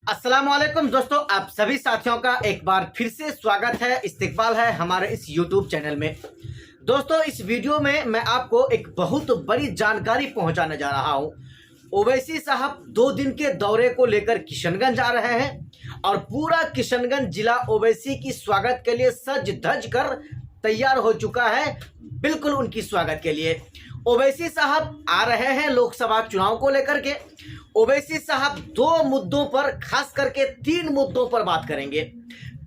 अस्सलाम वालेकुम दोस्तों, आप सभी साथियों का एक बार फिर से स्वागत है, इस्तकबाल है हमारे इस YouTube चैनल में। दोस्तों, इस वीडियो में मैं आपको एक बहुत बड़ी जानकारी पहुंचाने जा रहा हूं। ओवैसी साहब 2 दिन के दौरे को लेकर किशनगंज आ रहे हैं और पूरा किशनगंज जिला ओवैसी की स्वागत के लिए सज धज कर तैयार हो चुका है, बिल्कुल उनकी स्वागत के लिए। ओवैसी साहब आ रहे हैं लोकसभा चुनाव को लेकर के। ओवैसी साहब 2 मुद्दों पर, खास करके 3 मुद्दों पर बात करेंगे।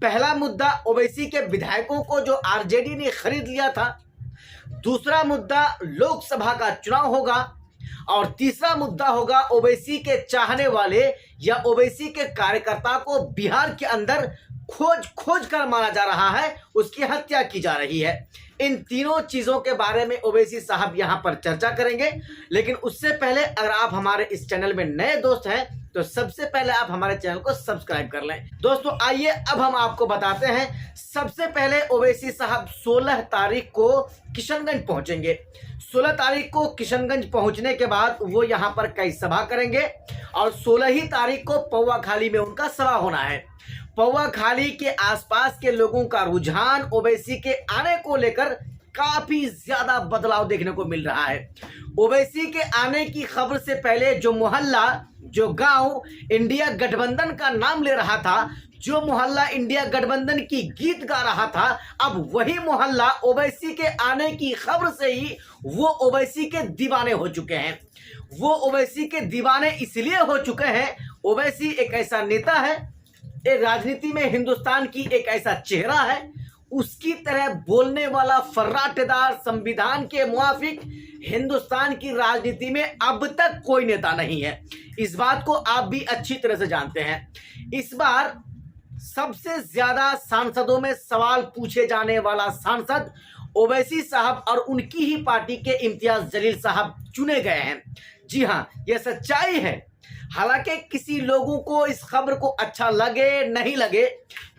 पहला मुद्दा ओवैसी के विधायकों को जो आरजेडी ने खरीद लिया था, दूसरा मुद्दा लोकसभा का चुनाव होगा और तीसरा मुद्दा होगा ओवैसी के चाहने वाले या ओवैसी के कार्यकर्ता को बिहार के अंदर खोज कर मारा जा रहा है, उसकी हत्या की जा रही है। इन तीनों चीजों के बारे में ओवैसी साहब यहां पर चर्चा करेंगे। लेकिन उससे पहले अगर आप हमारे इस चैनल में नए दोस्त हैं तो सबसे पहले आप हमारे चैनल को सब्सक्राइब कर लें। दोस्तों आइए अब हम आपको बताते हैं। सबसे पहले ओवैसी साहब 16 तारीख को किशनगंज पहुंचेंगे। 16 तारीख को किशनगंज पहुंचने के बाद वो यहां पर कई सभा करेंगे और 16 ही तारीख को पौवा खाली में उनका सभा होना है। पौवा खाली के आसपास के लोगों का रुझान ओवैसी के आने को लेकर काफी ज्यादा बदलाव देखने को मिल रहा है। ओवैसी के आने की खबर से पहले जो मोहल्ला, जो गांव इंडिया गठबंधन का नाम ले रहा था, जो मोहल्ला इंडिया गठबंधन की गीत गा रहा था, अब वही मोहल्ला ओवैसी के आने की खबर से ही वो ओवैसी के दीवाने हो चुके हैं। वो ओवैसी के दीवाने इसलिए हो चुके हैं, ओवैसी एक ऐसा नेता है, एक राजनीति में हिंदुस्तान की एक ऐसा चेहरा है, उसकी तरह बोलने वाला फर्राटेदार, संविधान के मुआफिक हिंदुस्तान की राजनीति में अब तक कोई नेता नहीं है। इस बात को आप भी अच्छी तरह से जानते हैं। इस बार सबसे ज्यादा सांसदों में सवाल पूछे जाने वाला सांसद ओवैसी साहब और उनकी ही पार्टी के इम्तियाज जलील साहब चुने गए हैं। जी हां, यह सच्चाई है। हालांकि किसी लोगों को इस खबर को अच्छा लगे नहीं लगे,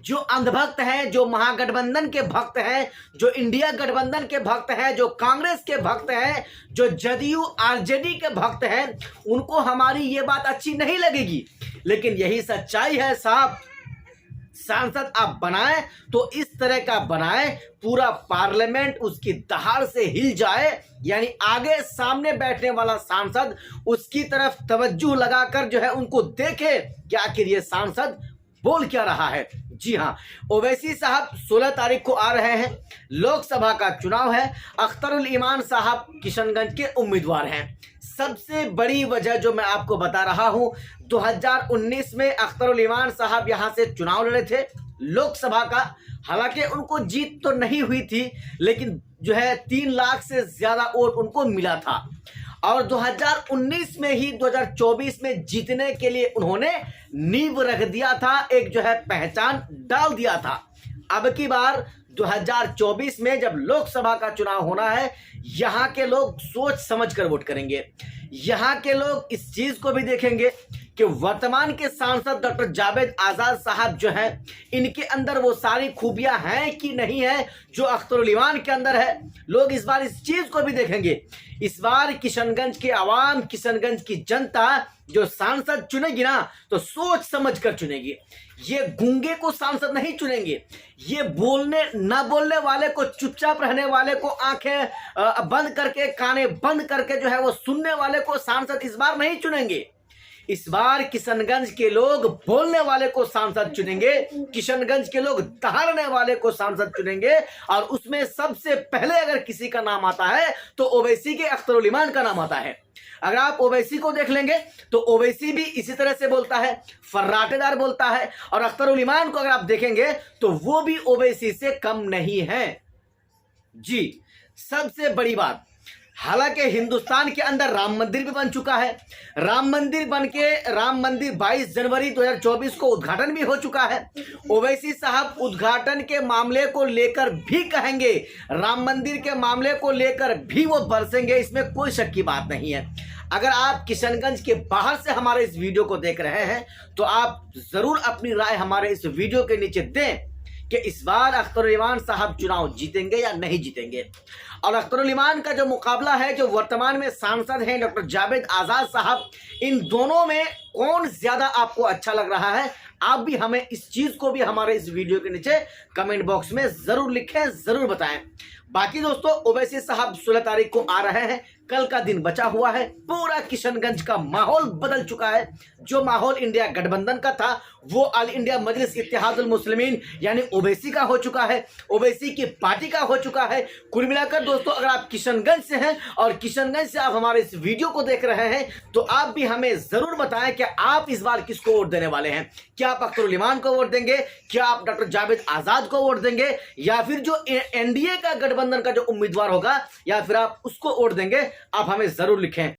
जो अंधभक्त हैं, जो महागठबंधन के भक्त हैं, जो इंडिया गठबंधन के भक्त हैं, जो कांग्रेस के भक्त हैं, जो जदयू आरजेडी के भक्त हैं, उनको हमारी ये बात अच्छी नहीं लगेगी। लेकिन यही सच्चाई है साहब। सांसद आप बनाएं तो इस तरह का बनाएं, पूरा पार्लियामेंट उसकी दहाड़ से हिल जाए, यानी आगे सामने बैठने वाला सांसद उसकी तरफ तवज्जो लगाकर जो है उनको देखे कि आखिर ये सांसद बोल क्या रहा है। जी हां, ओवैसी साहब 16 तारीख को आ रहे हैं। लोकसभा का चुनाव है। अख्तरुल ईमान साहब किशनगंज के उम्मीदवार हैं। सबसे बड़ी वजह जो मैं आपको बता रहा हूं, 2019 में अख्तरुल ईमान साहब यहां से चुनाव लड़े थे लोकसभा का। हालांकि उनको जीत तो नहीं हुई थी, लेकिन जो है 3 लाख से ज्यादा वोट उनको मिला था और 2019 में ही 2024 में जीतने के लिए उन्होंने नींव रख दिया था, एक जो है पहचान डाल दिया था। अब की बार 2024 में जब लोकसभा का चुनाव होना है, यहां के लोग सोच समझ कर वोट करेंगे। यहां के लोग इस चीज को भी देखेंगे कि वर्तमान के सांसद डॉक्टर जावेद आजाद साहब जो हैं, इनके अंदर वो सारी खूबियां हैं कि नहीं है जो अख्तरुल ईमान के अंदर है। लोग इस बार इस चीज को भी देखेंगे। इस बार किशनगंज के आवाम, किशनगंज की जनता जो सांसद चुनेगी ना, तो सोच समझ कर चुनेगी। ये गूंगे को सांसद नहीं चुनेंगे। ये बोलने ना बोलने वाले को, चुपचाप रहने वाले को, आंखें बंद करके, काने बंद करके जो है वो सुनने वाले को सांसद इस बार नहीं चुनेंगे। इस बार किशनगंज के लोग बोलने वाले को सांसद चुनेंगे। किशनगंज के लोग दहाड़ने वाले को सांसद चुनेंगे और उसमें सबसे पहले अगर किसी का नाम आता है तो ओवैसी के अख्तरुल ईमान का नाम आता है। अगर आप ओवैसी को देख लेंगे तो ओवैसी भी इसी तरह से बोलता है, फर्राटेदार बोलता है। और अख्तरुल ईमान को अगर आप देखेंगे तो वो भी ओवैसी से कम नहीं है। जी, सबसे बड़ी बात, हालांकि हिंदुस्तान के अंदर राम मंदिर भी बन चुका है। राम मंदिर 22 जनवरी 2024 को उद्घाटन भी हो चुका है। ओवैसी साहब उद्घाटन के मामले को लेकर भी कहेंगे, राम मंदिर के मामले को लेकर भी वो बरसेंगे, इसमें कोई शक की बात नहीं है। अगर आप किशनगंज के बाहर से हमारे इस वीडियो को देख रहे हैं तो आप जरूर अपनी राय हमारे इस वीडियो के नीचे दें, कि इस बार अख्तरुल इमान साहब चुनाव जीतेंगे या नहीं जीतेंगे। और अख्तरुल इमान का जो मुकाबला है, जो वर्तमान में सांसद हैं डॉक्टर जावेद आजाद साहब, इन दोनों में कौन ज्यादा आपको अच्छा लग रहा है? आप भी हमें इस चीज को भी हमारे इस वीडियो के नीचे कमेंट बॉक्स में जरूर लिखें, जरूर बताएं। बाकी दोस्तों, ओवैसी साहब 16 तारीख को आ रहे हैं, कल का दिन बचा हुआ है। पूरा किशनगंज का माहौल बदल चुका है। जो माहौल इंडिया गठबंधन का था वो ऑल इंडिया मजलिस इत्तेहादुल मुस्लिमीन यानी ओवैसी का हो चुका है, ओवैसी की पार्टी का हो चुका है। कुल मिलाकर दोस्तों, अगर आप किशनगंज से हैं और किशनगंज से आप हमारे इस वीडियो को देख रहे हैं तो आप भी हमें जरूर बताएं कि आप इस बार किसको वोट देने वाले हैं। क्या आप अख्तरुल इमान को वोट देंगे, क्या आप डॉक्टर जावेद आजाद को वोट देंगे, या फिर जो एनडीए का गठबंधन का जो उम्मीदवार होगा, या फिर आप उसको वोट देंगे? आप हमें जरूर लिखें।